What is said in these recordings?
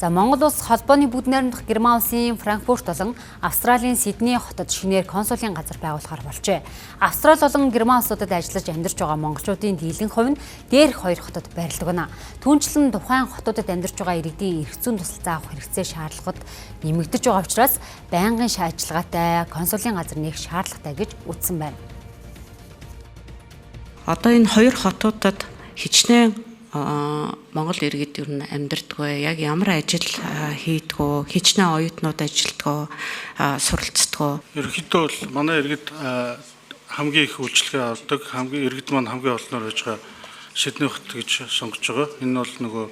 За Монгол улс холбооны бүгд найрамдах Герман улсын Франкфурт болон Австралийн Сидней хотод шинээр консулын газар байгуулахаар болжээ. Австрали болон Герман улсуудад ажиллаж амьдарч байгаа монголчуудын дийлэнх хувь нь дээрх хоёр хотод байрладаг байна. Түүнчлэн тухайн хотуудад амьдарч байгаа иргэдийн эрх зүйн тусалцаа авах хэрэгцээ шаардлагад нэмэгдэж байгаа учраас байнгын ажиллагаатай консулын газар нээх шаардлагатай гэж үзсэн байна. Одоо энэ хоёр хотуудад хичнээн Монгол иргэд ер нь амьдардгүй, яг ямар ажил хийдгөө, хичнээн оюутнууд ажилдгөө, суралцдгөө. Ерөнхийдөө бол манай иргэд хамгийн их үйлчлэгээ авдаг, иргэд маань хамгийн олноор байж байгаа Сидней хот гэж сонгож байгаа. Энэ бол нөгөө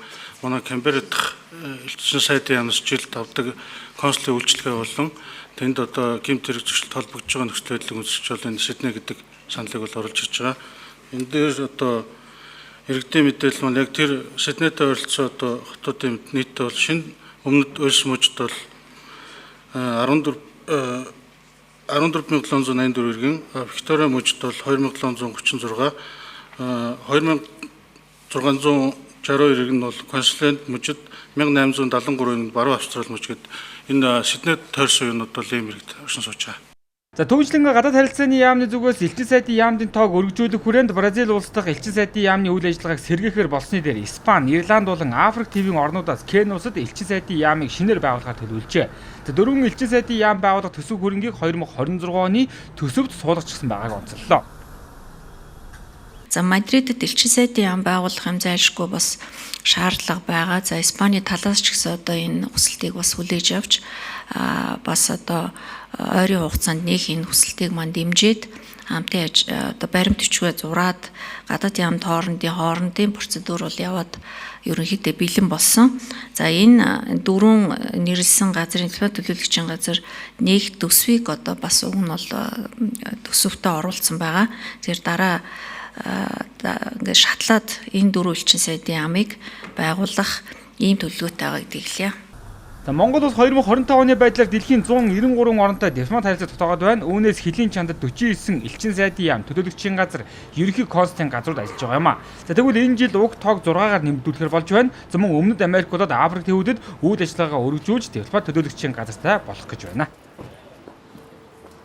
манай Камбера дахь элчин сайдын яамс жилд авдаг консулын үйлчлэгээ болон тэнд одоо гэмт хэрэг зөрчилд холбогдож байгаа нөхцөл байдлыг үзэж бол энэ Сидней гэдэг саналыг бол оруулж ирж байгаа. Энэ дээр одоо иргэдийн мэдээлэл маань яг тэр Сиднейтэй ойролцоо одоо хотуудын нийтдээ бол шинэ өмнөд Уэльс мужид бол 14784 иргэн, Виктория мужид бол 2736, 2662 иргэн нь бол Квинсленд мужид, 1873 иргэн Баруун Австрали муж гэдэг энэ Сиднейд тойрсон юунууд бол ийм иргэд оршин сууж байгаа. За түүнчлэн гадаад харилцааны яамны зүгээс элчин сайдын яамдын тоог өргөжүүлэх хүрээнд Бразил улс дахь элчин сайдын яамны үйл ажиллагааг сэргээхээр болсны дээр Испани, Ирланд болон Африк тивийн орнуудаас Кен улсад элчин сайдын яамыг шинээр байгуулахаар төлөвлөжээ. Дөрвөн элчин сайдын яам байгуулах төсөв хөрөнгийг 2026 оны төсөвт суулгачихсан байгааг онцоллоо. За Мадридэд элчин сайдын яам байгуулах юм зайлшгүй бас шаардлага байгаа. За Испани талаас ч гэсэн одоо энэ хүсэлтийг бас хүлээж авч бас одоо ойрын хугацаанд нэг энэ хүсэлтийг мань дэмжиж хамтын одоо баримт бичгээ зураад гадаад яамд хоорондын процедур бол яваад ерөнхийдөө бэлэн болсон. За энэ дөрвөн нэрлсэн газрын төлөв төлөөлөгчийн газар нэг төсвийг одоо бас уг нь бол төсөвтөө оруулсан байгаа. Тэгэхээр дараа ингээд шатлаад энэ дөрвөн элчин сайдын яамыг байгуулах ийм төлөвлөгөөтэй байгаа гэдгийг хэлье. За Монгол улс 2025 оны байдлаар дэлхийн 193 оронтой дипломат харилцаа тогтоогод байна. Үүнээс хөлийн чандад 49 элчин сайдын яам, төлөөлөгчийн газар, ерөнхий консулын газрууд ажиллаж байгаа юм а. За тэгвэл энэ жил уг тоог 6-аар нэмэгдүүлэхээр болж байна. Зөвхөн өмнөд Америк болоод Африк төвүүдэд үйл ажиллагаа өргөжүүлж дипломат төлөөлөгчийн газартай болох гэж байна.